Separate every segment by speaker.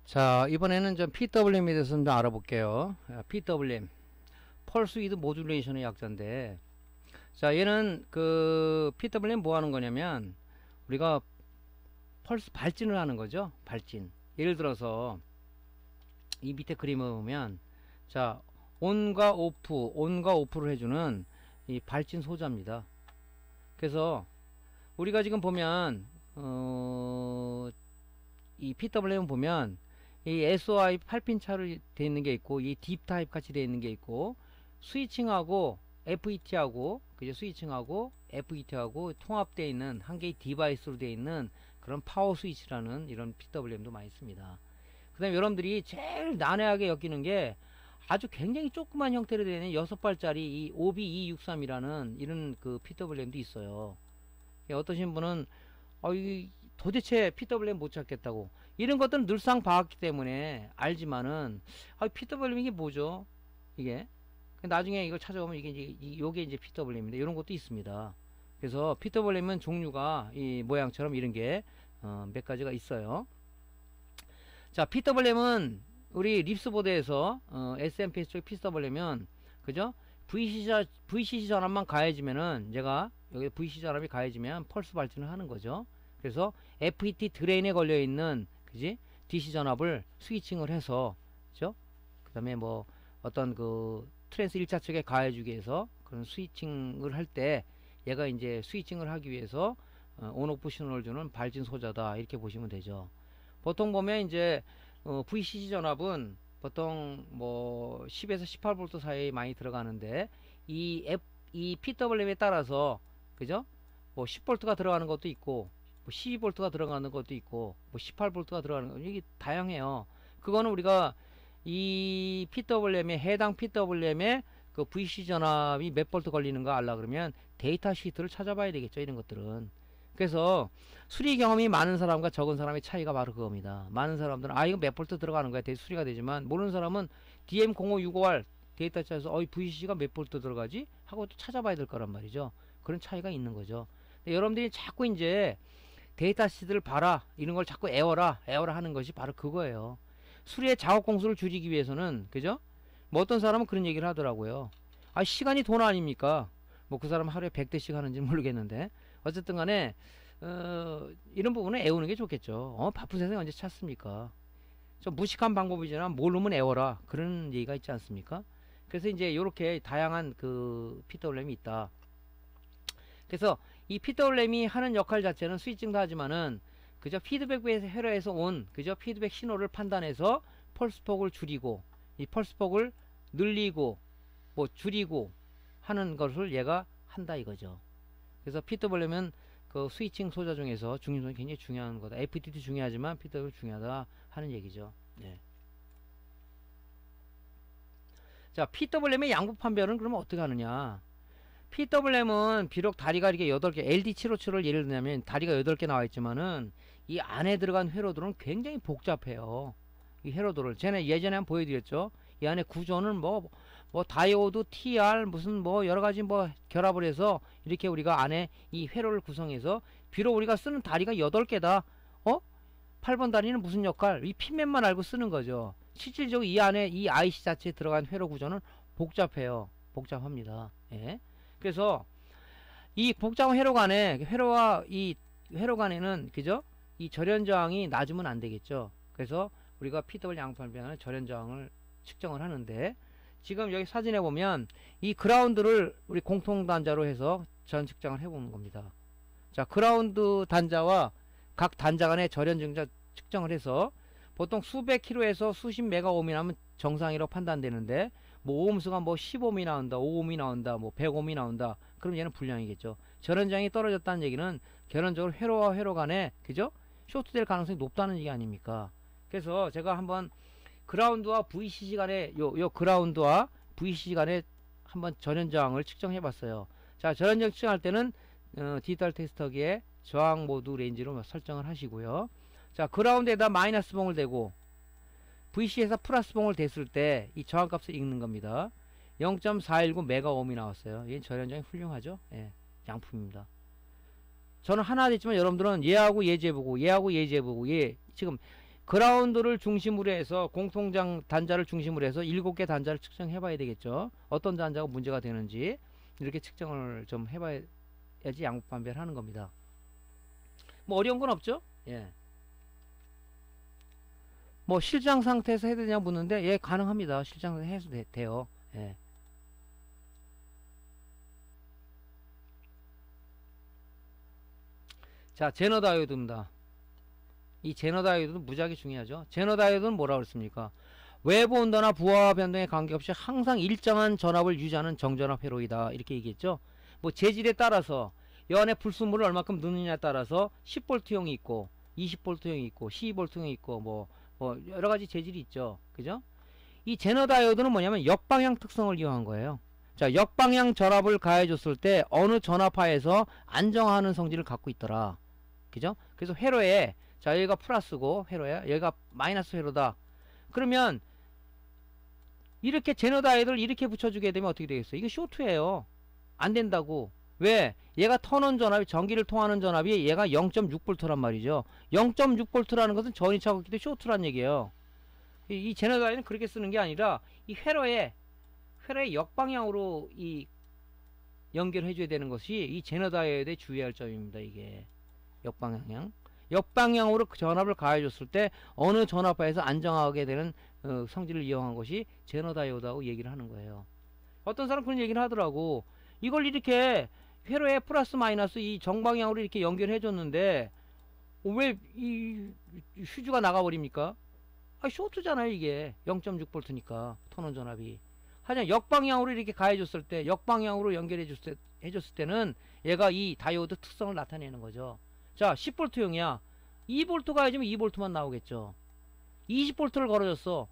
Speaker 1: 자, 이번에는 좀 PWM에 대해서 좀 알아볼게요. PWM, 펄스 위드 모듈레이션의 약자인데, 자, 얘는 그 PWM 뭐 하는 거냐면, 우리가 펄스 발진을 하는 거죠. 발진. 예를 들어서 이 밑에 그림을 보면, 자, 온과 오프를 해주는 이 발진 소자입니다. 그래서 우리가 지금 보면 이 PWM 보면 이 SOI 8핀 차로 되어 있는 게 있고, 이 딥 타입 같이 되어 있는 게 있고, 스위칭하고 FET하고 그죠, 스위칭하고 FET하고 통합되어 있는 한 개의 디바이스로 되어 있는 그런 파워 스위치라는 이런 PWM도 많이 씁니다. 그 다음에 여러분들이 제일 난해하게 엮이는 게 아주 굉장히 조그만 형태로 되어 있는 6발짜리 이 OB263이라는 이런 그 PWM도 있어요. 어떠신 분은 이 도대체 PWM 못 찾겠다고, 이런 것들은 늘상 봐왔기 때문에 알지만은 PWM 이게 뭐죠? 이게 나중에 이걸 찾아보면 요게 이제 PWM인데 이런 것도 있습니다. 그래서 PWM은 종류가 이 모양처럼 이런 게 몇 가지가 있어요. 자, PWM은 우리 립스보드에서 SMPS 쪽 PWM은 그죠? VCC 전압만 가해지면은, 제가 여기 VCC 전압이 가해지면 펄스 발진을 하는 거죠. 그래서 FET 드레인에 걸려 있는 그지 DC 전압을 스위칭을 해서, 그죠? 그 다음에 뭐 어떤 그 트랜스 1차 측에 가해주기 위해서 그런 스위칭을 할 때 얘가 이제 스위칭을 하기 위해서 온오프 신호를 주는 발진 소자다, 이렇게 보시면 되죠. 보통 보면 이제 VCC 전압은 보통 뭐 10에서 18V 사이에 많이 들어가는데, 이 PWM에 따라서 그죠? 뭐 10V가 들어가는 것도 있고, 뭐 12V가 들어가는 것도 있고, 뭐 18V가 들어가는 것, 이게 다양해요. 그거는 우리가 이 PWM에 해당 PWM에 그 VC 전압이 몇 볼트 걸리는가 알라 그러면 데이터 시트를 찾아봐야 되겠죠, 이런 것들은. 그래서 수리 경험이 많은 사람과 적은 사람의 차이가 바로 그겁니다. 많은 사람들은 이거 몇 볼트 들어가는 거야, 수리가 되지만, 모르는 사람은 DM0565R 데이터 찾아서 VCC가 몇 볼트 들어가지 하고 또 찾아봐야 될 거란 말이죠. 그런 차이가 있는 거죠. 여러분들이 자꾸 이제 데이터 시트를 봐라, 이런 걸 자꾸 애워라 하는 것이 바로 그거예요. 수리의 작업 공수를 줄이기 위해서는, 그죠? 뭐 어떤 사람은 그런 얘기를 하더라고요. 시간이 돈 아닙니까? 뭐 그 사람 하루에 100대씩 하는지는 모르겠는데, 어쨌든 간에 이런 부분은 애우는 게 좋겠죠. 바쁜 세상에 언제 찾습니까? 좀 무식한 방법이지만 모르면 애워라, 그런 얘기가 있지 않습니까? 그래서 이제 이렇게 다양한 그 PWM이 있다. 그래서 이 PWM이 하는 역할 자체는 스위칭도 하지만은, 그저 피드백 회로에서 온 그저 피드백 신호를 판단해서 펄스폭을 줄이고, 이 펄스폭을 늘리고 뭐 줄이고 하는 것을 얘가 한다 이거죠. 그래서 PWM은 그 스위칭 소자 중에서 중심성이 굉장히 중요한 거다. FT도 중요하지만 PWM 중요하다 하는 얘기죠. 네. 자, PWM의 양부 판별은 그러면 어떻게 하느냐? PWM은 비록 다리가 이렇게 8개, LD757을 예를 들면 다리가 8개 나와 있지만은 이 안에 들어간 회로들은 굉장히 복잡해요. 이 회로들을 예전에 한번 보여드렸죠. 이 안에 구조는 뭐 다이오드, TR 무슨 뭐 여러가지 뭐 결합을 해서 이렇게 우리가 안에 이 회로를 구성해서, 비록 우리가 쓰는 다리가 8개다 8번 다리는 무슨 역할, 이 핀맨만 알고 쓰는 거죠. 실질적으로 이 안에 이 IC 자체에 들어간 회로 구조는 복잡해요. 복잡합니다. 예. 그래서 이 복잡한 회로 간에, 회로와 이 회로 간에는 그죠, 이 절연 저항이 낮으면 안 되겠죠. 그래서 우리가 PW 양판변의 절연 저항을 측정을 하는데, 지금 여기 사진에 보면 이 그라운드를 우리 공통 단자로 해서 전 측정을 해보는 겁니다. 자, 그라운드 단자와 각 단자 간의 절연 증자 측정을 해서 보통 수백 킬로에서 수십 메가옴이 나면 정상이라고 판단되는데, 뭐 오음수가 뭐 10옴이 나온다, 5옴이 나온다, 뭐 100옴이 나온다, 그럼 얘는 불량이겠죠. 절연장이 떨어졌다는 얘기는 결론적으로 회로와 회로 간에 그죠, 쇼트될 가능성이 높다는 얘기 아닙니까? 그래서 제가 한번 그라운드와 VCC 간의 요 그라운드와 VCC 간의 한번 절연저항을 측정해 봤어요. 자, 절연저항 측정할 때는 디지털 테스터기에 저항 모드 레인지로 설정을 하시고요. 자, 그라운드에다 마이너스 봉을 대고 VC에서 플러스 봉을 댔을 때 이 저항값을 읽는 겁니다. 0.419 메가옴이 나왔어요. 이게 절연장이 훌륭하죠. 예, 양품입니다. 저는 하나 됐지만 여러분들은 얘하고 얘 재보고 얘하고 얘 재보고 얘 지금 그라운드를 중심으로 해서 공통 단자를 중심으로 해서 7개 단자를 측정해 봐야 되겠죠. 어떤 단자가 문제가 되는지 이렇게 측정을 좀 해봐야지 양극 판별을 하는 겁니다. 뭐 어려운 건 없죠? 예. 뭐 실장 상태에서 해야 되냐 묻는데 예, 가능합니다. 실장 상태에서 해도 돼요. 예. 자, 제너 다이오드입니다. 이 제너 다이오드는 무지하게 중요하죠. 제너 다이오드는 뭐라고 그랬습니까? 외부 온도나 부하 변동에 관계없이 항상 일정한 전압을 유지하는 정전압 회로이다. 이렇게 얘기했죠. 뭐 재질에 따라서 이 안에 불순물을 얼마큼 넣느냐에 따라서 10V형이 있고 20V형이 있고 12V형이 있고 뭐 여러가지 재질이 있죠. 그죠? 이 제너 다이오드는 뭐냐면 역방향 특성을 이용한 거예요. 자, 역방향 전압을 가해줬을 때 어느 전압하에서 안정하는 성질을 갖고 있더라. 그죠? 그래서 회로에 자, 여기가 플러스고 회로야, 여기가 마이너스 회로다. 그러면 이렇게 제너 다이오드를 이렇게 붙여주게 되면 어떻게 되겠어요? 이거 쇼트예요. 안 된다고. 왜? 얘가 턴온 전압이, 전기를 통하는 전압이 얘가 0.6V란 말이죠. 0.6V라는 것은 전이차가 있기 때문에 쇼트란 얘기예요. 이 제너 다이오드는 그렇게 쓰는 게 아니라 이 회로에 역방향으로 이 연결해 줘야 되는 것이 이 제너 다이오드의 주의할 점입니다. 이게 역방향으로 그 전압을 가해 줬을 때 어느 전압하에서 안정하게 되는 성질을 이용한 것이 제너 다이오드하고 얘기를 하는 거예요. 어떤 사람 그런 얘기를 하더라고. 이걸 이렇게 회로에 플러스 마이너스 이 정방향으로 이렇게 연결해 줬는데 왜 이 휴즈가 나가버립니까? 아, 쇼트잖아요. 이게 0.6V니까 턴온 전압이. 하지만 역방향으로 이렇게 가해줬을 때, 역방향으로 해줬을 때는 얘가 이 다이오드 특성을 나타내는 거죠. 자, 10V형이야. 2V 가해주면 2V만 나오겠죠. 20V를 걸어줬어.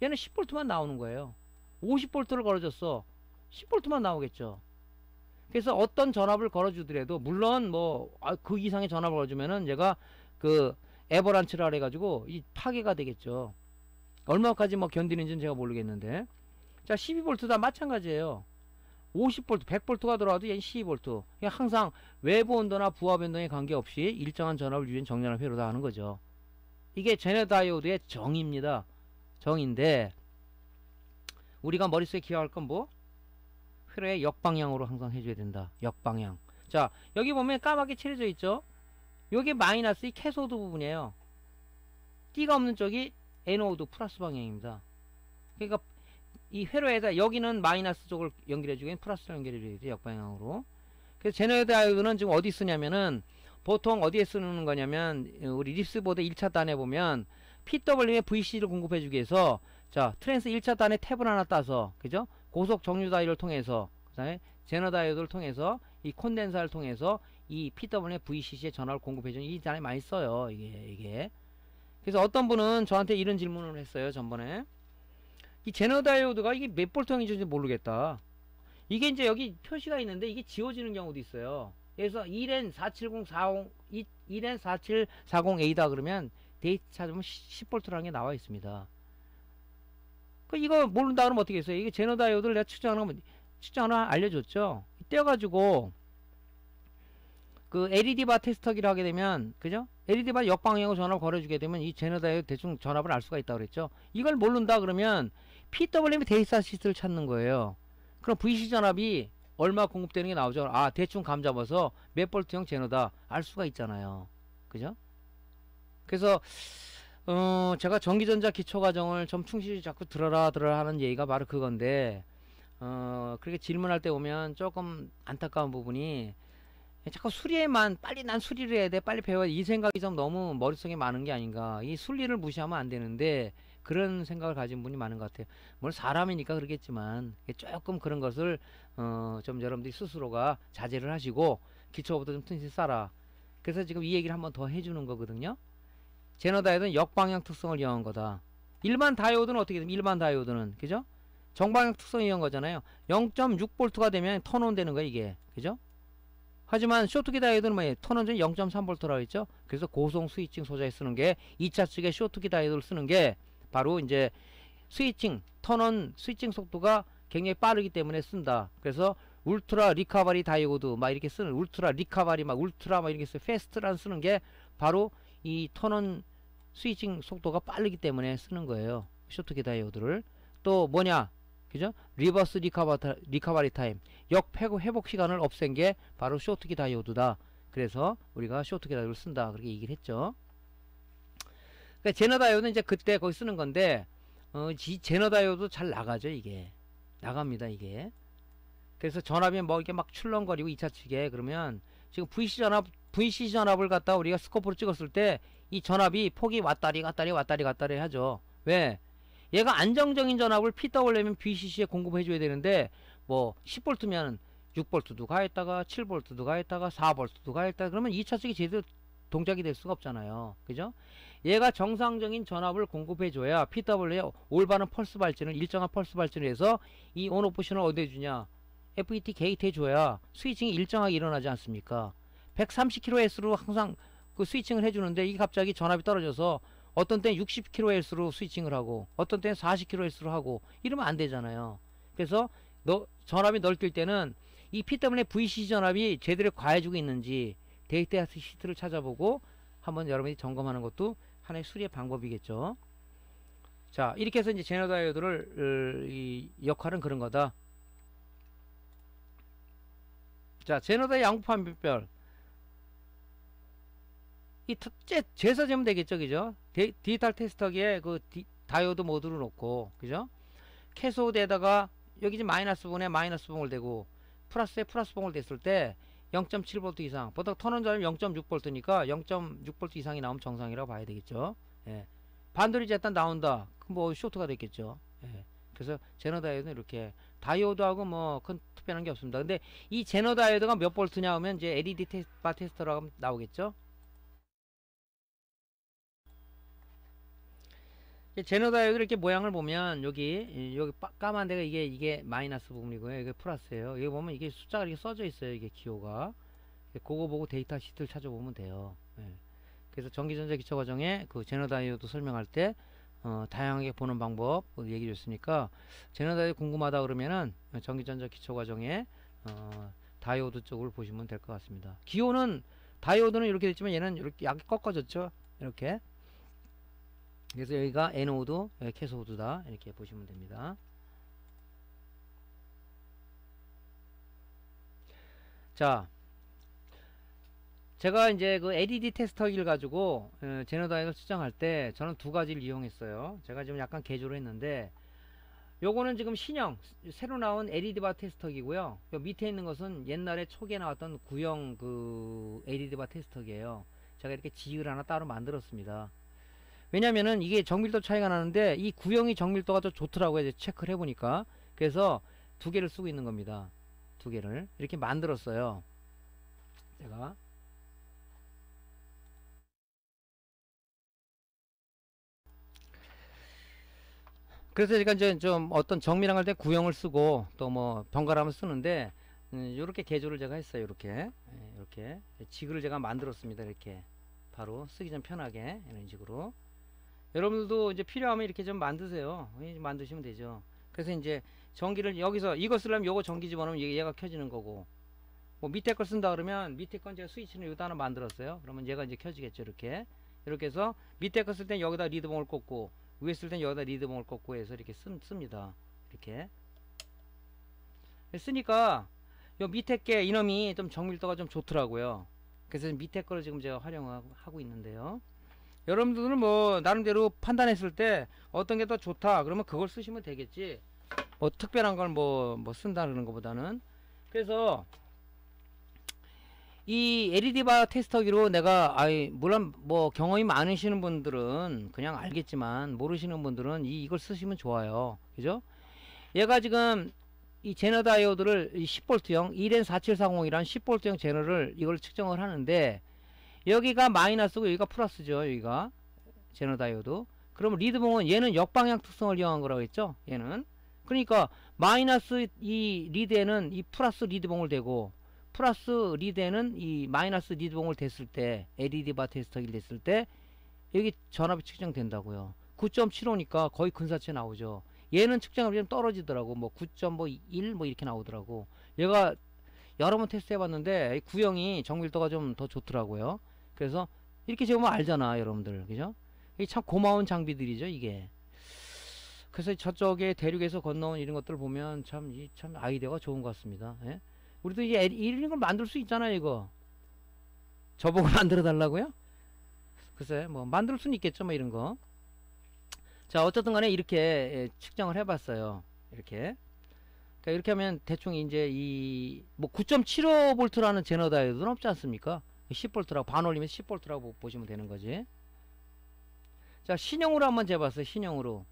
Speaker 1: 얘는 10V만 나오는 거예요. 50V를 걸어줬어. 10V만 나오겠죠. 그래서 어떤 전압을 걸어주더라도, 물론 그 이상의 전압을 걸어주면은 얘가 그 에버란치라 해가지고 이 파괴가 되겠죠. 얼마까지 견디는지는 제가 모르겠는데. 자, 12V 다 마찬가지예요. 50V, 100V가 들어와도 얘는 12V. 항상 외부 온도나 부하 변동에 관계없이 일정한 전압을 유지한 정전압 회로다 하는 거죠. 이게 제너 다이오드의 정의입니다. 정의인데 우리가 머릿속에 기억할 건 뭐? 회로의 역방향으로 항상 해줘야 된다. 역방향. 자, 여기 보면 까맣게 칠해져 있죠? 요게 마이너스 이 캐소드 부분이에요. 띠가 없는 쪽이 에노드 플러스 방향입니다. 그러니까 이 회로에다 여기는 마이너스 쪽을 연결해주고 플러스를 연결해줘야 돼. 역방향으로. 그래서 제너 다이오드는 지금 어디 쓰냐면은 보통 어디에 쓰는 거냐면 우리 립스보드 1차 단에 보면 PWM에 VC를 공급해주기 위해서 자, 트랜스 1차 단에 탭을 하나 따서 그죠? 고속 정류 다이를 통해서 그다음에 제너 다이오드를 통해서 이 콘덴서를 통해서 이 PWM에 VCC에 전압을 공급해주는 이 단에 많이 써요. 이게. 그래서 어떤 분은 저한테 이런 질문을 했어요. 전번에. 이 제너 다이오드가 이게 몇 볼트형인지 모르겠다. 이게 이제 여기 표시가 있는데 이게 지워지는 경우도 있어요. 그래서 1N4740A다 그러면 데이터 찾으면 10V라는 게 나와 있습니다. 이거 모른다 그러면 어떻게 했어요? 이게 제너 다이오드를 내가 측정하는 알려줬죠. 떼어가지고 그 LED 바 테스터기를 하게 되면 그죠? LED 바 역방향으로 전압을 걸어주게 되면 이 제너 다이오드 대충 전압을 알 수가 있다 그랬죠. 이걸 모른다 그러면 PWM 데이터 시트를 찾는 거예요. 그럼 VC 전압이 얼마 공급되는 게 나오죠. 아, 대충 감 잡아서 몇 볼트형 제너다 알 수가 있잖아요. 그죠? 그래서 제가 전기전자 기초과정을 좀 충실히 자꾸 들어라 하는 얘기가 바로 그건데 그렇게 질문할 때 오면 조금 안타까운 부분이 자꾸 수리에만 빨리 난 수리를 해야 돼, 빨리 배워야 돼, 이 생각이 좀 너무 머릿속에 많은 게 아닌가. 이 순리를 무시하면 안 되는데 그런 생각을 가진 분이 많은 것 같아요. 물론 사람이니까 그러겠지만 조금 그런 것을 좀 여러분들이 스스로가 자제를 하시고 기초부터 좀 튼실히 쌓아. 그래서 지금 이 얘기를 한번 더 해주는 거거든요. 제너 다이오드는 역방향 특성을 이용한 거다. 일반 다이오드는 어떻게 되면 일반 다이오드는 그죠? 정방향 특성을 이용한 거잖아요. 0.6V가 되면 턴온 되는 거야 이게. 그죠? 하지만 쇼트키 다이오드는 뭐예요? 턴온 전에 0.3V라고 했죠? 그래서 고속 스위칭 소자에 쓰는 게 2차 측에 쇼트키 다이오드를 쓰는 게 바로 이제 스위칭, 턴온 스위칭 속도가 굉장히 빠르기 때문에 쓴다. 그래서 울트라 리카바리 다이오드 막 이렇게 쓰는 울트라 리카바리 막 울트라 막 이렇게 써 패스트란 쓰는 게 바로 이 턴온 스위칭 속도가 빠르기 때문에 쓰는 거예요. 쇼트키 다이오드를. 또 뭐냐, 그죠? 리버스 리커버리 타임, 회복 시간을 없앤 게 바로 쇼트키 다이오드다. 그래서 우리가 쇼트키 다이오드를 쓴다, 그렇게 얘기를 했죠. 그러니까 제너 다이오드는 이제 그때 거기 쓰는 건데, 제너 다이오드 잘 나가죠. 이게 나갑니다, 이게. 그래서 전압이 뭐 이렇게 막 출렁거리고 2차 측에, 그러면 지금 VC 전압을 갖다 우리가 스코프로 찍었을 때 이 전압이 폭이 왔다리 하죠. 왜? 얘가 안정적인 전압을 PW면 VCC에 공급해 줘야 되는데, 뭐 10V면 6V도 가있다가 7V도 가있다가 4V도 가있다가, 그러면 2차 측이 제대로 동작이 될 수가 없잖아요. 그죠? 얘가 정상적인 전압을 공급해 줘야 PW에 올바른 펄스 발진을, 일정한 펄스 발진을 해서 이 온오프 신호를 어디에 주냐, FET 게이트에 줘야 스위칭이 일정하게 일어나지 않습니까? 130kHz로 항상 그 스위칭을 해주는데, 이게 갑자기 전압이 떨어져서 어떤 때는 60kHz로 스위칭을 하고 어떤 때는 40kHz로 하고 이러면 안 되잖아요. 그래서 전압이 넓힐 때는 이 PW의 VCC 전압이 제대로 가해주고 있는지 데이터 시트를 찾아보고 한번 여러분이 점검하는 것도 하나의 수리의 방법이겠죠. 자, 이렇게 해서 이제 제너 다이오드를 이 역할은 그런 거다. 자, 제너다의 양극판 변별, 이 재서 재면 되겠죠, 그죠? 디지털 테스터기에 그 다이오드 모드를 놓고, 그죠? 캐소드에다가 여기 이제 마이너스 분에 마이너스 봉을 대고 플러스에 플러스 봉을 댔을 때 0.7V 이상, 보통 턴온자면 0.6V니까 0.6V 이상이 나오면 정상이라고 봐야 되겠죠. 예. 반돌이 일단 나온다, 그럼 뭐 쇼트가 됐겠죠. 예. 그래서 제너 다이오드는 이렇게, 다이오드하고 뭐 큰 특별한 게 없습니다. 근데 이 제너 다이오드가 몇 볼트냐 하면 이제 LED 바 테스터라고 나오겠죠. 제너 다이오드 이렇게 모양을 보면 여기 까만 데가 이게 마이너스 부분이고요. 이게 플러스예요. 여기 보면 이게 숫자가 이렇게 써져 있어요. 이게 기호가. 그거 보고 데이터 시트를 찾아보면 돼요. 예. 그래서 전기전자 기초 과정에 그 제너 다이오드 설명할 때 다양하게 보는 방법 얘기해 줬으니까, 제너 다이오드 궁금하다 그러면은 전기전자 기초 과정에 다이오드 쪽을 보시면 될 것 같습니다. 기호는 다이오드는 이렇게 됐지만 얘는 이렇게 약간 꺾어졌죠. 이렇게. 그래서 여기가 에노드, 여기 캐소드다, 이렇게 보시면 됩니다. 자, 제가 이제 그 LED 테스터기를 가지고 제너 다이오드를 측정할 때 저는 두 가지를 이용했어요. 제가 지금 약간 개조를 했는데, 요거는 지금 신형 새로 나온 LED 바 테스터기고요. 요 밑에 있는 것은 옛날에 초기에 나왔던 구형 그 LED 바 테스터기예요. 제가 이렇게 지을 하나 따로 만들었습니다. 왜냐면은 이게 정밀도 차이가 나는데 이 구형이 정밀도가 더 좋더라고요. 이제 체크를 해보니까. 그래서 두 개를 쓰고 있는 겁니다. 두 개를 이렇게 만들었어요. 제가. 그래서 제가 이제 좀 어떤 정밀한 걸 때 구형을 쓰고 또 뭐 번갈아가면서 쓰는데, 요렇게 개조를 제가 했어요. 이렇게 지그를 제가 만들었습니다. 이렇게 바로 쓰기 좀 편하게, 이런 식으로. 여러분들도 이제 필요하면 이렇게 좀 만드세요. 만드시면 되죠. 그래서 이제 전기를 여기서 이거 쓰려면 요거 전기 집어넣으면 얘가 켜지는 거고, 뭐 밑에 걸 쓴다 그러면 밑에 건 제가 스위치는 여기다 하나 만들었어요. 그러면 얘가 이제 켜지겠죠. 이렇게 해서 밑에 거 쓸 땐 여기다 리드봉을 꽂고, 위에 쓸 땐 여기다 리드봉을 꽂고 해서 이렇게 씁니다. 이렇게 쓰니까 요 밑에 게 이놈이 좀 정밀도가 좀 좋더라고요. 그래서 밑에 거를 지금 제가 활용하고 있는데요. 여러분들은 뭐 나름대로 판단했을 때 어떤 게 더 좋다 그러면 그걸 쓰시면 되겠지, 뭐 특별한 걸 뭐 쓴다 그러는 것보다는. 그래서 이 LED 바 테스터기로 내가, 물론 뭐 경험이 많으시는 분들은 그냥 알겠지만, 모르시는 분들은 이걸 쓰시면 좋아요. 그죠? 얘가 지금 이 제너 다이오드를 10V형 1N4740이라는 10V형 제너를 이걸 측정을 하는데, 여기가 마이너스고 여기가 플러스죠. 여기가 제너 다이오드. 그러면 리드봉은 얘는 역방향 특성을 이용한 거라고 했죠. 얘는. 그러니까 마이너스 이 리드에는 이 플러스 리드봉을 대고, 플러스 리드에는 이 마이너스 리드봉을 댔을 때, LED 바 테스터기를 댔을 때 여기 전압이 측정된다고요. 9.75니까 거의 근사치에 나오죠. 얘는 측정이 좀 떨어지더라고. 뭐 9.1 뭐 이렇게 나오더라고. 얘가 여러 번 테스트 해봤는데 구형이 정밀도가 좀 더 좋더라고요. 그래서 이렇게 재보면 알잖아, 여러분들. 그죠? 이게 참 고마운 장비들이죠, 이게. 그래서 저쪽에 대륙에서 건너온 이런 것들을 보면 참 아이디어가 좋은 것 같습니다. 예? 우리도 이제 이런 걸 만들 수 있잖아요, 이거. 저보고 만들어 달라고요? 글쎄, 뭐, 만들 수는 있겠죠, 뭐, 이런 거. 자, 어쨌든 간에 이렇게 측정을 해봤어요. 이렇게. 그러니까 이렇게 하면 대충 이제 뭐 9.75V라는 제너 다이오드는 없지 않습니까? 10V라고, 반올리면 10V라고 보시면 되는 거지. 자, 신형으로 한번 재봤어요, 신형으로.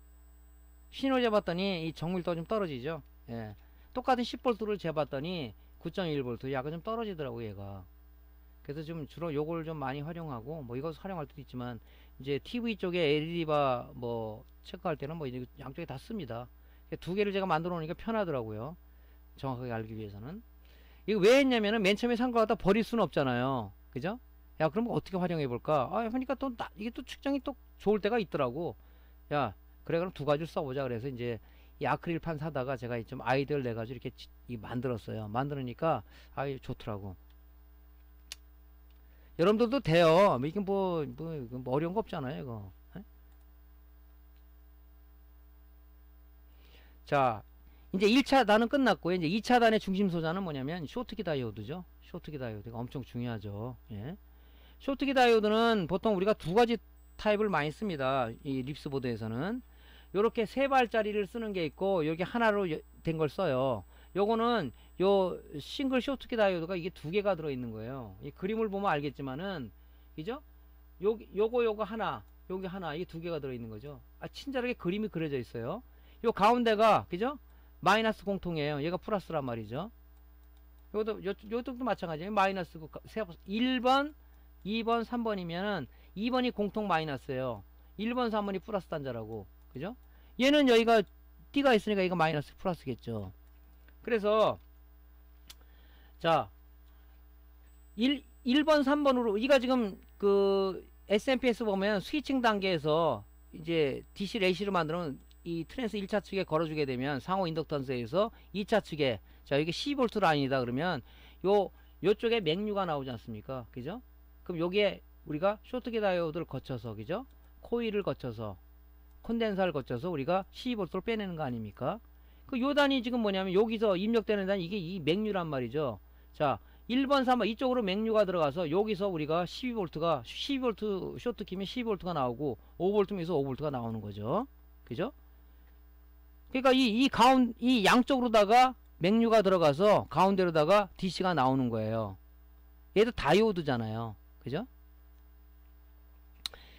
Speaker 1: 신호 재봤더니 이 정밀도가 좀 떨어지죠. 예. 똑같은 10V를 재봤더니 9.1V, 약간 좀 떨어지더라고, 얘가. 그래서 좀 주로 요걸 좀 많이 활용하고, 뭐 이거 활용할 때도 있지만, 이제 TV 쪽에 LED바 뭐 체크할 때는 뭐 양쪽에 다 씁니다. 두 개를 제가 만들어 놓으니까 편하더라고요. 정확하게 알기 위해서는. 이거 왜 했냐면은 맨 처음에 산 거 갖다 버릴 수는 없잖아요. 그죠? 야, 그럼 어떻게 활용해 볼까? 아, 하니까 또 이게 또 측정이 또 좋을 때가 있더라고. 야, 그래, 그럼 두 가지를 써보자. 그래서 이제 이 아크릴판 사다가 제가 좀 아이디어를 내가지고 이렇게 만들었어요. 만들으니까, 아이, 좋더라고. 여러분들도 돼요. 이게 뭐 어려운 거 없잖아요, 이거. 에? 자, 이제 1차 단은 끝났고요. 이제 2차 단의 중심 소자는 뭐냐면, 쇼트키 다이오드죠. 쇼트키 다이오드가 엄청 중요하죠. 예. 쇼트키 다이오드는 보통 우리가 두 가지 타입을 많이 씁니다. 이 립스보드에서는. 요렇게 세 발짜리를 쓰는 게 있고, 여기 하나로 된 걸 써요. 요거는 요 싱글 쇼트키 다이오드가 이게 두 개가 들어있는 거예요. 이 그림을 보면 알겠지만은, 그죠? 요거 하나, 여기 하나, 이게 두 개가 들어있는 거죠. 아, 친절하게 그림이 그려져 있어요. 요 가운데가, 그죠? 마이너스 공통이에요. 얘가 플러스란 말이죠. 요것도 마찬가지예요. 마이너스 1번, 2번, 3번이면은 2번이 공통 마이너스예요. 1번, 3번이 플러스 단자라고. 그죠? 얘는 여기가 띠가 있으니까 이거 마이너스 플러스겠죠. 그래서 자 1번 3번으로 이가 지금 그 SMPS 보면 스위칭 단계에서 이제 DC 레시를 만들면 이 트랜스 1차 측에 걸어주게 되면 상호 인덕턴스에서 2차 측에 자 이게 12V 라인이다 그러면 요쪽에 맥류가 나오지 않습니까? 그죠? 그럼 여기에 우리가 쇼트키 다이오드를 거쳐서 그죠? 코일을 거쳐서 콘덴서를 거쳐서 우리가 12V를 빼내는 거 아닙니까? 그 요단이 지금 뭐냐면 여기서 입력되는 단 이게 이 맥류란 말이죠. 자 1번 3번 이쪽으로 맥류가 들어가서 여기서 우리가 12V 쇼트키면 12V가 나오고 5V면 5V가 나오는 거죠. 그죠? 그러니까 이 양쪽으로다가 맥류가 들어가서 가운데로다가 DC가 나오는 거예요. 얘도 다이오드잖아요. 그죠?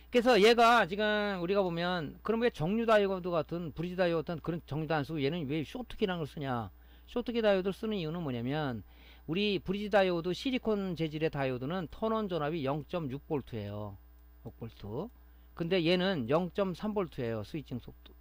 Speaker 1: 그래서 얘가 지금 우리가 보면 그럼 왜 정류 다이오드 같은 브리지 다이오드 같은 그런 정류도 안 쓰고 얘는 왜 쇼트키라는 걸 쓰냐? 쇼트키 다이오드를 쓰는 이유는 뭐냐면 우리 브리지 다이오드 실리콘 재질의 다이오드는 턴온 전압이 0.6V예요. 6V. 근데 얘는 0.3V예요. 스위칭 속도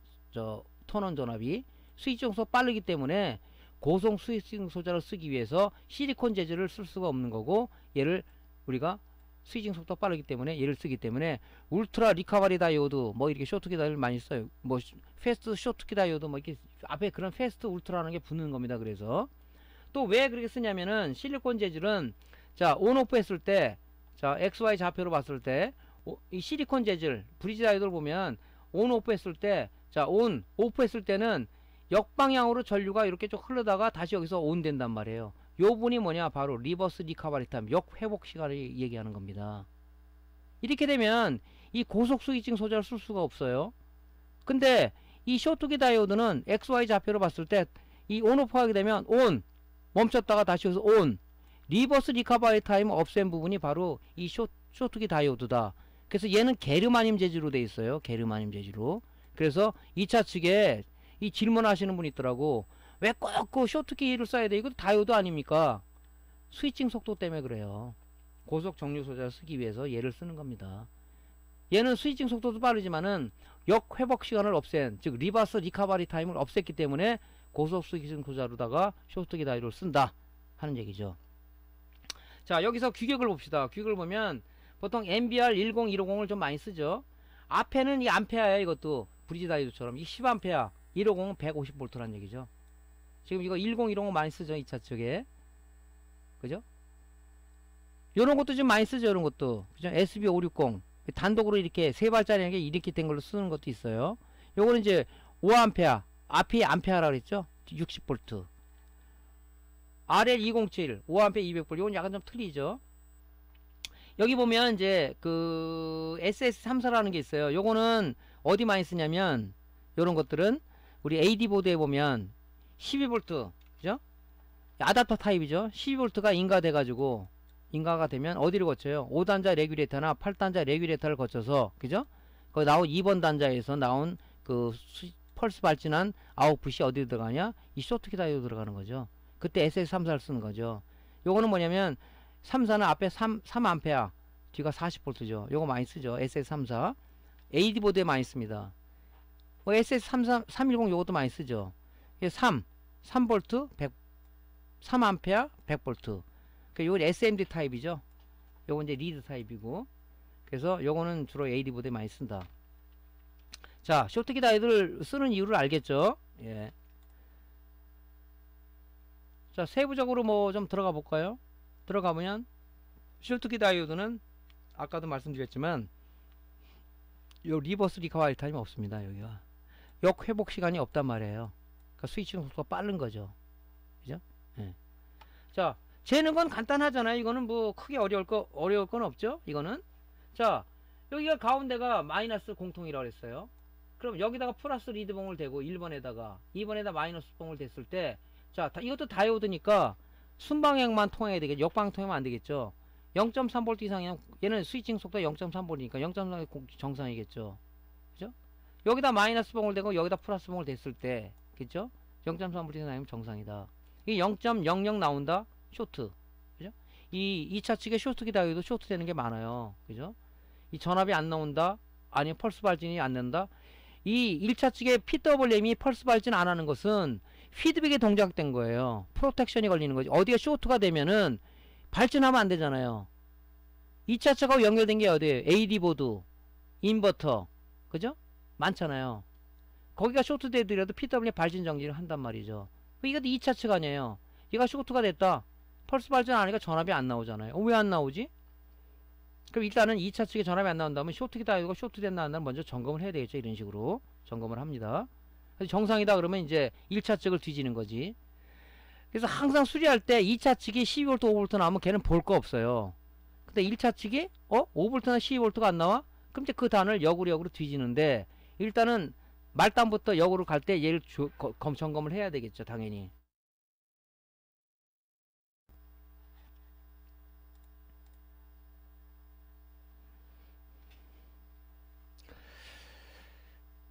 Speaker 1: 턴온 전압이 스위칭 속도 빠르기 때문에 고속 스위칭 소자를 쓰기 위해서 실리콘 재질을 쓸 수가 없는 거고 얘를 우리가 스위칭 속도가 빠르기 때문에 얘를 쓰기 때문에 울트라 리카바리 다이오드 뭐 이렇게 쇼트키 다이오드를 많이 써요. 뭐 패스트 쇼트키 다이오드 뭐 이렇게 앞에 그런 패스트 울트라라는 게 붙는 겁니다. 그래서 또 왜 그렇게 쓰냐면은 실리콘 재질은 자 온오프 했을 때 자 XY 좌표로 봤을 때 이 실리콘 재질 브리지 다이오드를 보면 온오프 했을 때 자 온 오프 했을 때는 역방향으로 전류가 이렇게 쭉 흐르다가 다시 여기서 온 된단 말이에요. 요 분이 뭐냐 바로 리버스 리카바리 타임 역회복 시간을 얘기하는 겁니다. 이렇게 되면 이 고속 스위칭 소자를 쓸 수가 없어요. 근데 이 쇼트키 다이오드는 XY 좌표로 봤을 때 이 온오프 하게 되면 온 멈췄다가 다시 여기서 온 리버스 리카바리 타임 없앤 부분이 바로 이 쇼트키 다이오드다. 그래서 얘는 게르마늄 재질로 돼 있어요. 게르마늄 재질로. 그래서 2차 측에 이 질문하시는 분이 있더라고. 왜 꼭 그 쇼트키를 써야 돼? 이것도 다이오드 아닙니까? 스위칭 속도 때문에 그래요. 고속 정류 소자를 쓰기 위해서 얘를 쓰는 겁니다. 얘는 스위칭 속도도 빠르지만은 역회복 시간을 없앤 즉 리버스 리카바리 타임을 없앴기 때문에 고속 스위칭 소자로다가 쇼트키 다이오드를 쓴다 하는 얘기죠. 자 여기서 규격을 봅시다. 규격을 보면 보통 MBR 10150을 좀 많이 쓰죠. 앞에는 이 암페어야. 이것도 브리지 다이오드처럼 이 10A 150은 150V란 얘기죠. 지금 이거 10150 많이 쓰죠. 2차 쪽에. 그죠? 요런 것도 좀 많이 쓰죠. 요런 것도. 그죠? SB560. 단독으로 이렇게 세 발짜리라는 게 이렇게 된 걸로 쓰는 것도 있어요. 요거는 이제 5A, 앞이 암페어라 그랬죠? 60V. RL207, 5A 200V. 요건 약간 좀 틀리죠? 여기 보면 이제 그 SS34라는 게 있어요. 요거는 어디 많이 쓰냐면 요런 것들은 우리 AD 보드에 보면 12V, 그죠? 아답터 타입이죠. 12V가 인가돼 가지고 인가가 되면 어디를 거쳐요? 5단자 레귤레이터나 8단자 레귤레이터를 거쳐서, 그죠? 거기 나온 2번 단자에서 나온 그 펄스 발진한 아웃풋이 어디로 들어가냐? 이 쇼트키 다이오드 들어가는 거죠. 그때 SS34를 쓰는 거죠. 요거는 뭐냐면 34는 앞에 3A, 뒤가 40V죠. 요거 많이 쓰죠. SS34. AD 보드에 많이 씁니다. SS310 요것도 많이 쓰죠. 3V, 3A, 100V. 요건 SMD 타입이죠. 요건 이제 리드 타입이고. 그래서 요거는 주로 AD 보드에 많이 쓴다. 자, 쇼트키 다이오드를 쓰는 이유를 알겠죠? 예. 자, 세부적으로 뭐 좀 들어가 볼까요? 들어가보면 쇼트키 다이오드는 아까도 말씀드렸지만 요 리버스 리커버리 타임이 없습니다. 여기가 역회복 시간이 없단 말이에요. 그러니까 스위칭 속도가 빠른 거죠. 그죠? 예. 자, 재는 건 간단하잖아요. 이거는 뭐 크게 어려울 건 없죠. 이거는. 자, 여기가 가운데가 마이너스 공통이라고 했어요. 그럼 여기다가 플러스 리드봉을 대고 1번에다가 2번에다 마이너스 봉을 댔을 때, 자, 이것도 다이오드니까 순방향만 통해야 되겠죠. 역방향 통하면 안 되겠죠. 0.3V 이상이면 얘는 스위칭 속도 0.3V니까 0.3이 정상이겠죠. 그죠? 여기다 마이너스 봉을 대고 여기다 플러스 봉을 댔을 때, 그죠? 0.3V 이상 나오면 정상이다. 이 0.00 나온다? 쇼트. 그죠? 이 2차 측에 쇼트기 다이오드 쇼트 되는 게 많아요. 그죠? 이 전압이 안 나온다? 아니면 펄스 발진이 안 된다? 이 1차 측에 PWM이 펄스 발진 안 하는 것은 피드백이 동작된 거예요. 프로텍션이 걸리는 거지. 어디가 쇼트가 되면은 발진하면 안 되잖아요. 2차 측하고 연결된 게 어디에요? AD 보드, 인버터. 그죠? 많잖아요. 거기가 쇼트 되더라도 PWM 발진 정지를 한단 말이죠. 이것도 2차 측 아니에요. 얘가 쇼트가 됐다. 펄스 발진 안 하니까 전압이 안 나오잖아요. 왜 안 나오지? 그럼 일단은 2차 측에 전압이 안 나온다면 쇼트기 다이오드가 쇼트 됐나 안 됐나 먼저 점검을 해야 되겠죠. 이런 식으로 점검을 합니다. 그래서 정상이다 그러면 이제 1차 측을 뒤지는 거지. 그래서 항상 수리할 때 2차 측이 12V, 5V 나오면 걔는 볼 거 없어요. 근데 1차 측이 5V나 12V가 안 나와? 그럼 이제 그 단을 역으로 뒤지는데, 일단은 말단부터 역으로 갈 때 얘를 점검을 해야 되겠죠. 당연히.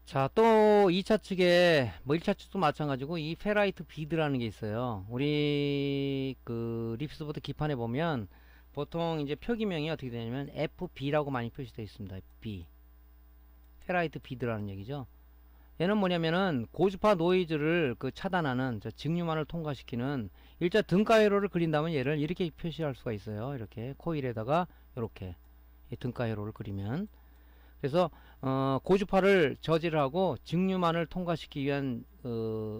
Speaker 1: 자, 또 2차 측에 뭐 1차 측도 마찬가지고 이 페라이트 비드라는 게 있어요. 우리 그 립스보드 기판에 보면 보통 이제 표기명이 어떻게 되냐면 FB라고 많이 표시되어 있습니다. B. 페라이트 비드라는 얘기죠. 얘는 뭐냐면은 고주파 노이즈를 그 차단하는 직류만을 통과시키는 일자 등가 회로를 그린다면 얘를 이렇게 표시할 수가 있어요. 이렇게 코일에다가 이렇게 등가 회로를 그리면, 그래서 고주파를 저지를 하고 직류만을 통과시키기 위한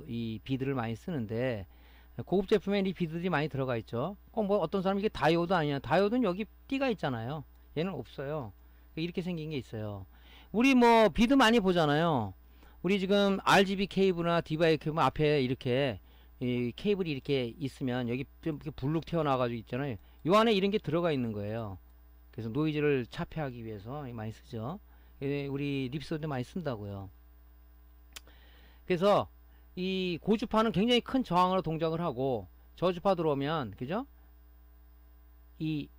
Speaker 1: 이 비드를 많이 쓰는데, 고급 제품에 이 비드들이 많이 들어가 있죠. 꼭 뭐 어떤 사람이 이게 다이오드 아니냐? 다이오드는 여기 띠가 있잖아요. 얘는 없어요. 이렇게 생긴 게 있어요. 우리 뭐 비드 많이 보잖아요. 우리 지금 RGB 케이블이나 디바이 케이블 앞에 이렇게 이 케이블이 이렇게 있으면 여기 좀 이렇게 불룩 튀어나와가지고 있잖아요. 요 안에 이런 게 들어가 있는 거예요. 그래서 노이즈를 차폐하기 위해서 많이 쓰죠. 우리 립소드 많이 쓴다고요. 그래서 이 고주파는 굉장히 큰 저항으로 동작을 하고, 저주파 들어오면, 그죠? 이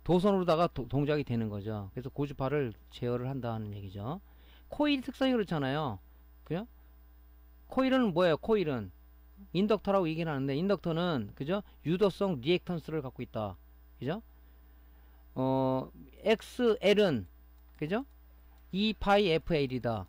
Speaker 1: 도선으로다가 동작이 되는 거죠. 그래서 고주파를 제어를 한다는 얘기죠. 코일 특성이 그렇잖아요. 그죠? 코일은 뭐예요? 코일은 인덕터라고 얘기는 하는데, 인덕터는 그죠? 유도성 리액턴스를 갖고 있다. 그죠? XL은 그죠? 2파이 FL이다.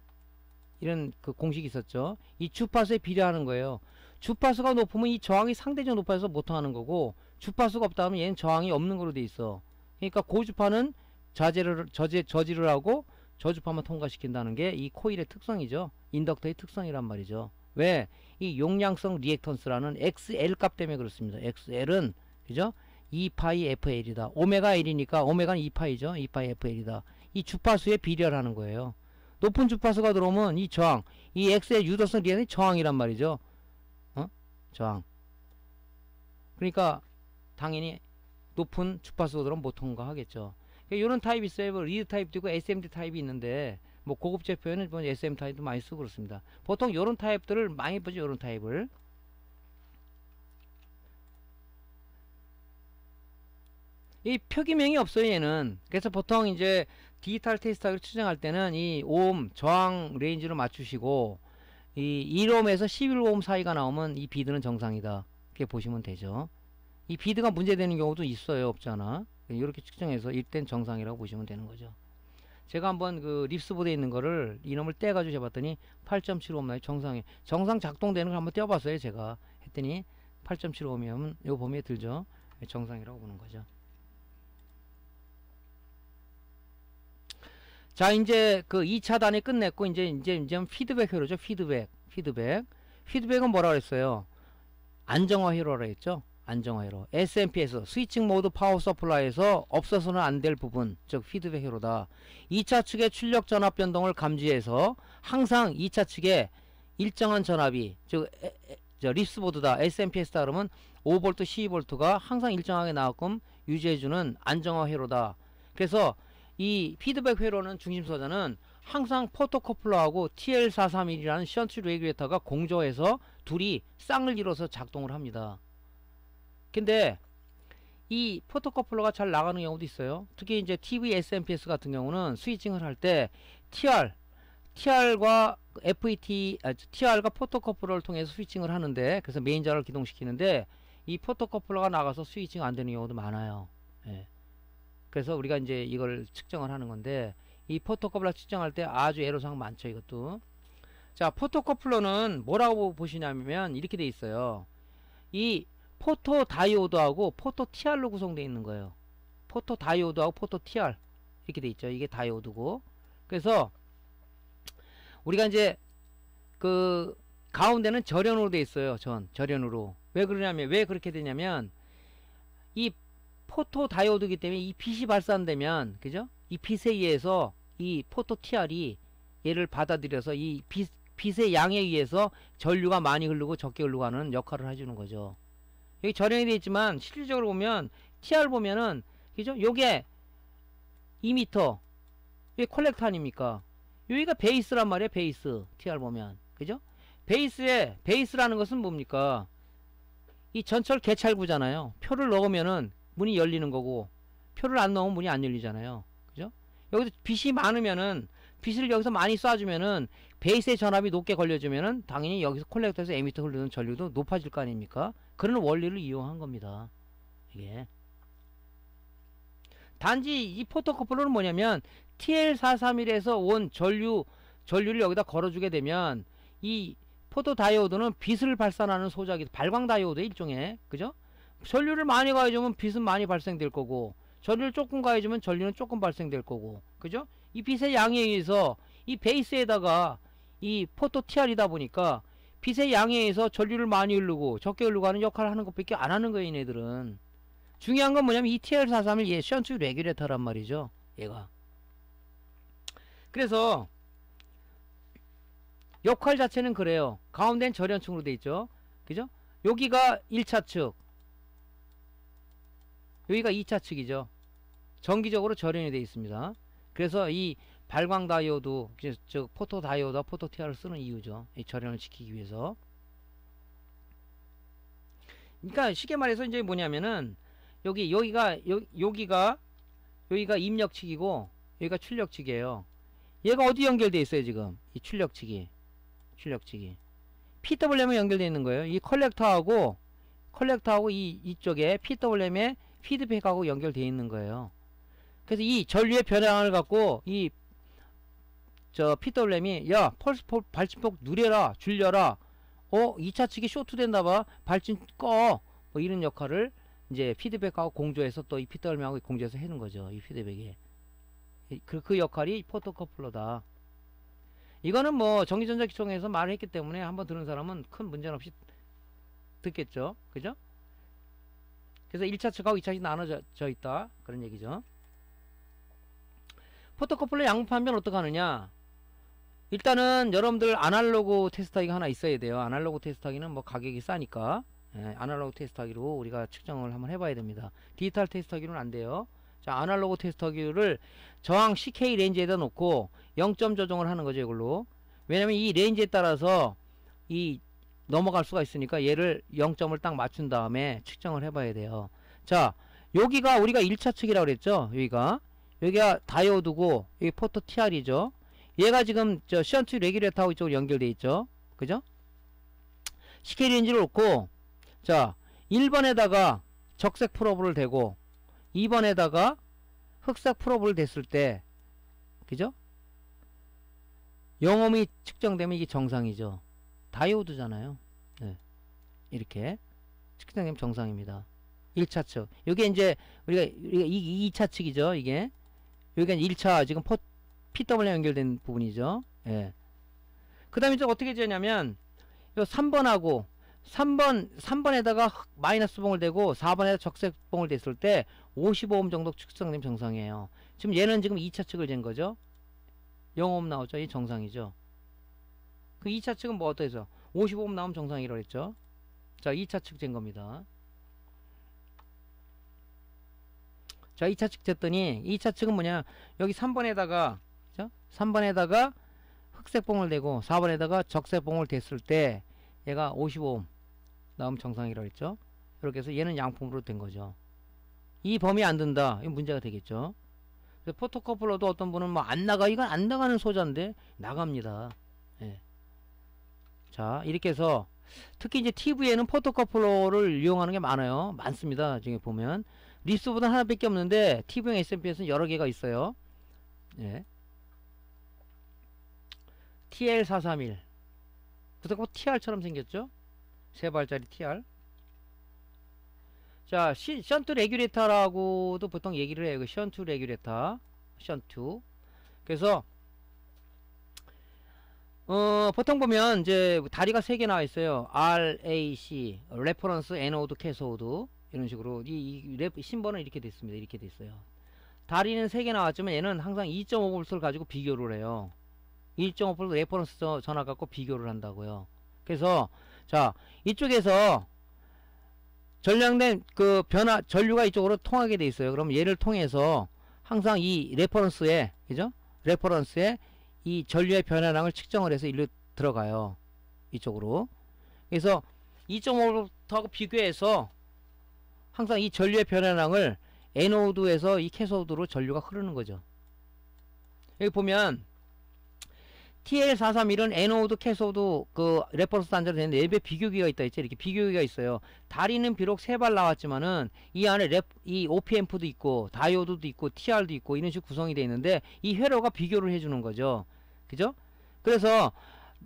Speaker 1: 이런 그 공식이 있었죠. 이 주파수에 비례하는 거예요. 주파수가 높으면 이 저항이 상대적 높아서 못하는 거고, 주파수가 없다 하면 얘는 저항이 없는 걸로 돼 있어. 그러니까 고주파는 저지를 하고 저주파만 통과시킨다는 게 이 코일의 특성이죠. 인덕터의 특성이란 말이죠. 왜? 이 용량성 리액턴스라는 XL 값 때문에 그렇습니다. XL은 그죠? 2파이 FL이다. 오메가 L이니까 오메가는 2파이죠. 2파이 FL이다. 이 주파수의 비례라는 거예요. 높은 주파수가 들어오면 이 저항, 이 X의 유도성 리엔이 저항이란 말이죠. 저항. 그러니까 당연히 높은 주파수가 들어오면 못 통과하겠죠. 이런 타입이 있어요. 뭐 리드 타입도 있고 SMD 타입이 있는데 뭐 고급제 표현은 뭐 SM 타입도 많이 쓰고 그렇습니다. 보통 이런 타입들을 많이 보죠. 이런 타입을. 이 표기명이 없어요. 얘는. 그래서 보통 이제 디지털 테스트하기를 측정할 때는 이 오hm 저항 레인지를 맞추시고 이 1ohm에서 11ohm 사이가 나오면 이 비드는 정상이다. 이렇게 보시면 되죠. 이 비드가 문제되는 경우도 있어요. 없잖아. 이렇게 측정해서 일단 정상이라고 보시면 되는 거죠. 제가 한번 그 립스보드에 있는 거를 이놈을 떼가지고 재봤더니 8.75ohm 나요. 정상 작동되는 걸 한번 떼어봤어요. 제가 했더니 8.75ohm이면 요 범위에 들죠. 정상이라고 보는 거죠. 자, 이제 그 2차 단위 끝냈고 이제 피드백 회로죠. 피드백은 뭐라 그랬어요? 안정화 회로라 했죠. 안정화 회로. SMP에서 스위칭 모드 파워 서플라이에서 없어서는 안 될 부분, 즉 피드백 회로다. 2차 측의 출력 전압 변동을 감지해서 항상 2차 측에 일정한 전압이, 즉 립스보드다. SMPS다 그러면 5V, 12V가 항상 일정하게 나오게끔 유지해주는 안정화 회로다. 그래서 이 피드백 회로는 중심소자는 항상 포토커플러하고 TL431이라는 션트 레귤레이터가 공조해서 둘이 쌍을 이뤄서 작동을 합니다. 근데 이 포토커플러가 잘 나가는 경우도 있어요. 특히 이제 TV SMPS 같은 경우는 스위칭을 할 때 TR과 TR과 포토커플러를 통해서 스위칭을 하는데, 그래서 메인자를 기동시키는데 이 포토커플러가 나가서 스위칭 안 되는 경우도 많아요. 예. 그래서 우리가 이제 이걸 측정을 하는 건데, 이 포토커플러 측정할 때 아주 애로사항 많죠. 이것도. 자, 포토커플러는 뭐라고 보시냐면 이렇게 돼 있어요. 이 포토 다이오드하고 포토 TR로 구성되어 있는 거예요. 포토 다이오드하고 포토 TR 이렇게 돼 있죠. 이게 다이오드고. 그래서 우리가 이제 그 가운데는 절연으로 돼 있어요. 절연으로. 왜 그러냐면, 왜 그렇게 되냐면 이 포토 다이오드이기 때문에 이 빛이 발산되면, 그죠? 이 빛에 의해서 이 포토 TR이 얘를 받아들여서 이 빛의 양에 의해서 전류가 많이 흐르고 적게 흐르고 하는 역할을 해주는 거죠. 여기 절연이 되어 있지만 실질적으로 보면 TR 보면은, 그죠? 요게 2m, 이게 콜렉터 아닙니까? 여기가 베이스란 말이에요. 베이스. TR 보면, 그죠? 베이스라는 것은 뭡니까? 이 전철 개찰구잖아요. 표를 넣으면은 문이 열리는 거고, 표를 안 넣으면 문이 안 열리잖아요. 그죠? 여기서 빛이 많으면은, 빛을 여기서 많이 쏴주면은 베이스의 전압이 높게 걸려주면은 당연히 여기서 콜렉터에서 에미터 흐르는 전류도 높아질 거 아닙니까? 그런 원리를 이용한 겁니다. 이게. 단지 이 포토커플러는 뭐냐면 TL431에서 온 전류를 여기다 걸어주게 되면 이 포토다이오드는 빛을 발산하는 소작이, 발광 다이오드 일종의, 그죠? 전류를 많이 가해주면 빛은 많이 발생될 거고, 전류를 조금 가해주면 전류는 조금 발생될 거고, 그죠? 이 빛의 양에 의해서 이 베이스에다가 이 포토 TR이다 보니까 빛의 양에 의해서 전류를 많이 흐르고 적게 흐르고 하는 역할을 하는 것밖에 안 하는 거예요. 얘네들은. 중요한 건 뭐냐면 이 TL431 얘 션트 레귤레이터란 말이죠. 얘가. 그래서 역할 자체는 그래요. 가운데는 절연층으로 돼 있죠. 그죠? 여기가 1차 측, 여기가 2차 측이죠. 정기적으로 절연이 되어 있습니다. 그래서 이 발광 다이오드, 즉 포토 다이오드와 포토 TR을 쓰는 이유죠. 이 절연을 지키기 위해서. 그러니까 쉽게 말해서 이제 뭐냐면은 여기가 입력측이고 여기가 출력측이에요. 얘가 어디 연결돼 있어요 지금? 이 출력측이 PWM에 연결되어 있는 거예요. 이 컬렉터하고 이쪽에 PWM에 피드백하고 연결되어 있는 거예요. 그래서 이 전류의 변화를 갖고 이 PWM이 야 펄스폭 발진폭 누려라 줄여라, 2차 측이 쇼트 된다봐, 발진 꺼, 뭐 이런 역할을 이제 피드백하고 공조해서 또 이 PWM하고 공조해서 해는 거죠. 이 피드백이 그 역할이 포토커플러다. 이거는 뭐 전기전자기총에서 말을 했기 때문에 한번 들은 사람은 큰 문제는 없이 듣겠죠. 그죠? 그래서 1차 측하고 2차 측이 나눠져 있다. 그런 얘기죠. 포토커플러 양분하면 어떻게 하느냐? 일단은 여러분들 아날로그 테스트하기가 하나 있어야 돼요. 아날로그 테스트하기는 뭐 가격이 싸니까. 예, 아날로그 테스트하기로 우리가 측정을 한번 해봐야 됩니다. 디지털 테스트하기로는 안 돼요. 자, 아날로그 테스트하기를 저항 CK 레인지에다 놓고 0점 조정을 하는 거죠, 이걸로. 왜냐면 이 레인지에 따라서 이 넘어갈 수가 있으니까 얘를 0점을 딱 맞춘 다음에 측정을 해봐야 돼요. 자, 여기가 우리가 1차 측이라고 그랬죠. 여기가 다이오드고 여기 포토 TR이죠. 얘가 지금 저 션트 레귤레이터하고 이쪽으로 연결돼 있죠. 그죠? CK 레인지를 놓고, 자, 1번에다가 적색 프로브를 대고 2번에다가 흑색 프로브를 댔을 때, 그죠? 영험이 측정되면 이게 정상이죠. 다이오드잖아요. 네. 이렇게 측정되면 정상입니다. 1차 측. 요게 이제 우리가 2차 측이죠. 이게 여기가 1차 지금 PW랑 연결된 부분이죠. 예. 그 다음에 이제 어떻게 되냐면 요 3번하고 3번에다가 마이너스 봉을 대고 4번에다 적색 봉을 댔을 때 55옴 정도 측정되면 정상이에요. 지금 얘는 지금 2차 측을 잰 거죠. 0옴 나오죠. 이 정상이죠. 그 2차 측은 뭐 어떠해서 55옴 나오면 정상이라고 했죠. 자, 2차 측 잰 겁니다. 자, 2차 측 쟀더니 2차 측은 뭐냐, 여기 3번에다가 그죠? 3번에다가 흑색 봉을 대고 4번에다가 적색 봉을 댔을 때 얘가 55옴 나오면 정상이라고 했죠. 이렇게 해서 얘는 양품으로 된 거죠. 이 범위 안 든다, 이 문제가 되겠죠. 포토커플러도 어떤 분은 뭐 안 나가, 이건 안 나가는 소자인데 나갑니다. 예. 자, 이렇게 해서 특히 이제 TV에는 포토커플러를 이용하는 게 많아요. 많습니다. 지금 보면 리스보다 하나밖에 없는데 TV용 SMPS는 여러 개가 있어요. 예. TL431 부탁하고 TR처럼 생겼죠. 세 발짜리 TR. 자, 션트 레귤레이터라고도 보통 얘기를 해요. 션트 레귤레이터, 션트. 그래서 보통 보면 이제 다리가 3개 나와 있어요. RAC, 레퍼런스, 애노드, 캐소드, 이런 식으로 이 심벌은 이렇게 됐습니다. 이렇게 됐어요. 다리는 3개 나왔지만 얘는 항상 2.5V를 가지고 비교를 해요. 1.5V 레퍼런스 전화 갖고 비교를 한다고요. 그래서 자, 이쪽에서 전량된 그 전류가 이쪽으로 통하게 돼 있어요. 그럼 얘를 통해서 항상 이 레퍼런스에, 그죠? 레퍼런스에 이 전류의 변화량을 측정을 해서 일로 들어가요. 이쪽으로. 그래서 2.5V하고 비교해서 항상 이 전류의 변화량을 에노드에서 이 캐소드로 전류가 흐르는 거죠. 여기 보면 TL431은 에노드, 캐소드 그 레퍼런스 단자로 되는데 4배 비교기가 있다 했죠. 이렇게 비교기가 있어요. 다리는 비록 3발 나왔지만은 이 안에 이 OP앰프도 있고 다이오드도 있고 TR도 있고 이런 식으로 구성이 되어 있는데 이 회로가 비교를 해주는 거죠. 그죠? 그래서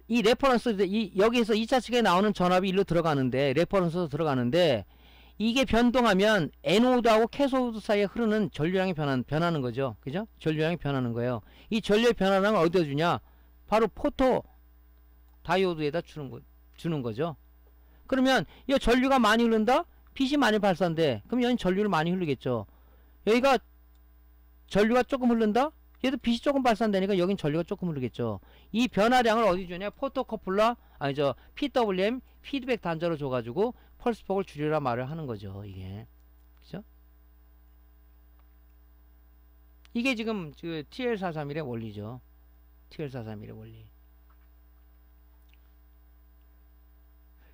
Speaker 1: 이 레퍼런스, 여기에서 2차 측에 나오는 전압이 일로 들어가는데, 레퍼런스로 들어가는데, 이게 변동하면 에노드하고 캐소드 사이에 흐르는 전류량이 변하는 거죠. 그죠? 전류량이 변하는 거예요. 이 전류의 변화량을 어디다 주냐? 바로 포토 다이오드에다 주는 거죠. 그러면 이 전류가 많이 흐른다? 빛이 많이 발산돼. 그럼 여기 전류를 많이 흐르겠죠. 여기가 전류가 조금 흐른다? 얘도 빛이 조금 발산되니까 여긴 전류가 조금 흐르겠죠. 이 변화량을 어디 주냐? 포토커플러, 아니죠, PWM 피드백 단자로 줘가지고 펄스폭을 줄이라 말을 하는 거죠. 이게. 그죠? 이게 지금 그 TL431의 원리죠. TL431의 원리.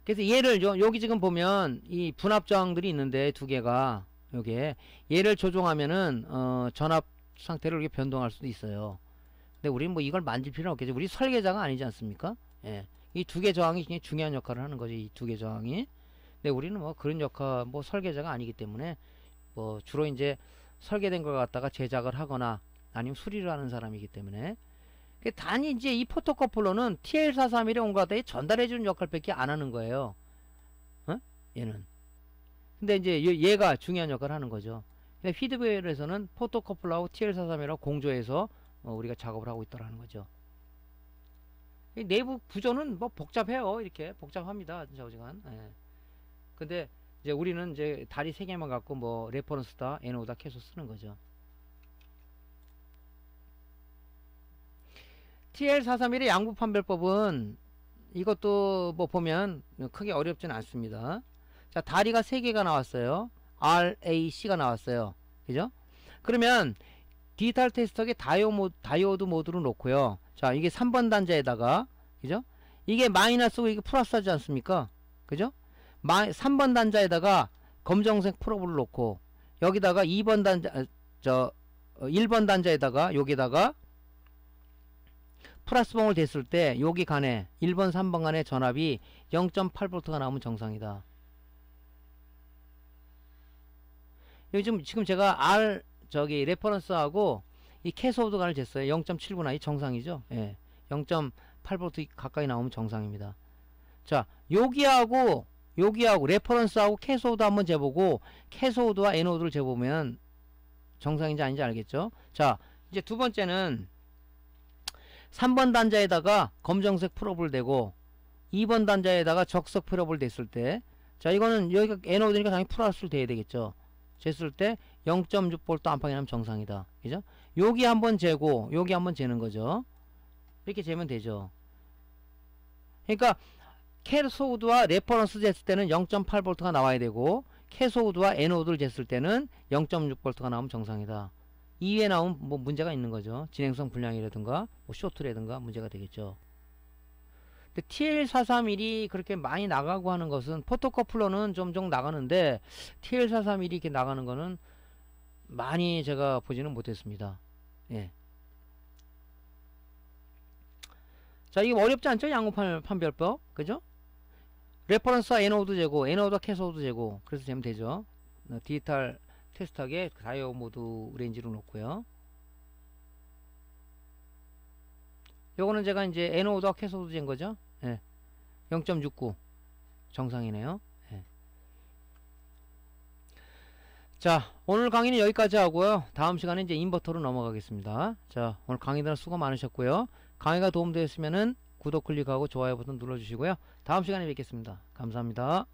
Speaker 1: 그래서 얘를 여기 지금 보면 이 분압 저항들이 있는데 2개가 요게 얘를 조종하면은 전압 상태를 이렇게 변동할 수도 있어요. 근데 우리는 뭐 이걸 만질 필요는 없겠죠. 우리 설계자가 아니지 않습니까? 예. 이 2개 저항이 굉장히 중요한 역할을 하는 거죠. 이 2개 저항이. 근데 우리는 뭐 그런 역할, 뭐 설계자가 아니기 때문에 뭐 주로 이제 설계된 걸 갖다가 제작을 하거나 아니면 수리를 하는 사람이기 때문에. 단위 이제 이 포토커플러는 TL431에 온 것 같다 전달해주는 역할밖에 안 하는 거예요. 어? 얘는. 근데 이제 얘가 중요한 역할을 하는 거죠. 피드웨어에서는 포토커플러하고 TL431하고 공조해서 우리가 작업을 하고 있다라는 거죠. 내부 구조는 뭐 복잡해요. 이렇게 복잡합니다. 저지간. 예. 근데 이제 우리는 이제 다리 3개만 갖고 뭐 레퍼런스다, 에노다, 캐소 쓰는 거죠. TL431의 양부 판별법은 이것도 뭐 보면 크게 어렵진 않습니다. 자, 다리가 3개가 나왔어요. RAC가 나왔어요. 그죠? 그러면 디지털 테스터기 다이오드 모드로 놓고요. 자, 이게 3번 단자에다가, 그죠? 이게 마이너스고 이게 플러스 하지 않습니까? 그죠? 3번 단자에다가 검정색 프로브를 놓고, 여기다가 2번 단자, 1번 단자에다가, 여기다가 플러스 봉을 댔을 때, 여기 간에, 1번, 3번 간의 전압이 0.8V가 나오면 정상이다. 요즘, 지금 제가 레퍼런스하고 이 캐소드 간을 쟀어요. 0.79나 이 정상이죠. 예. 0.8V 가까이 나오면 정상입니다. 자, 여기하고 레퍼런스하고 캐소드 한번 재보고 캐소드와 에노드를 재보면 정상인지 아닌지 알겠죠? 자, 이제 두 번째는 3번 단자에다가 검정색 프로브를 대고 2번 단자에다가 적색 프로브를 댔을 때, 자, 이거는 여기가 에노드니까 당연히 플러스로 돼야 되겠죠. 쟀을 때 0.6V 안팎이 나면 정상이다. 그죠? 여기 한번 재고 여기 한번 재는 거죠. 이렇게 재면 되죠. 그러니까 캐소드와 레퍼런스 쟀을 때는 0.8V가 나와야 되고 캐소드와 에노드를 쟀을 때는 0.6V가 나오면 정상이다. 이외에 나오면 뭐 문제가 있는 거죠. 진행성 불량이라든가 뭐 쇼트라든가 문제가 되겠죠. 근데 TL431이 그렇게 많이 나가고 하는 것은 포토커플러는 좀 나가는데 TL431이 이렇게 나가는 거는 많이 제가 보지는 못했습니다. 예. 자, 이거 어렵지 않죠? 양호 판별법. 그죠? 레퍼런스와 에노드 재고, 에노드와 캐소드 재고. 그래서 재면 되죠. 디지털 테스터기에 다이오 모드 레인지로 놓고요. 요거는 제가 이제 에노드와 캐소드 잰 거죠. 예. 0.69 정상이네요. 예. 자, 오늘 강의는 여기까지 하고요. 다음 시간에 이제 인버터로 넘어가겠습니다. 자, 오늘 강의들 수고 많으셨고요. 강의가 도움되었으면은 구독 클릭하고 좋아요 버튼 눌러주시고요. 다음 시간에 뵙겠습니다. 감사합니다.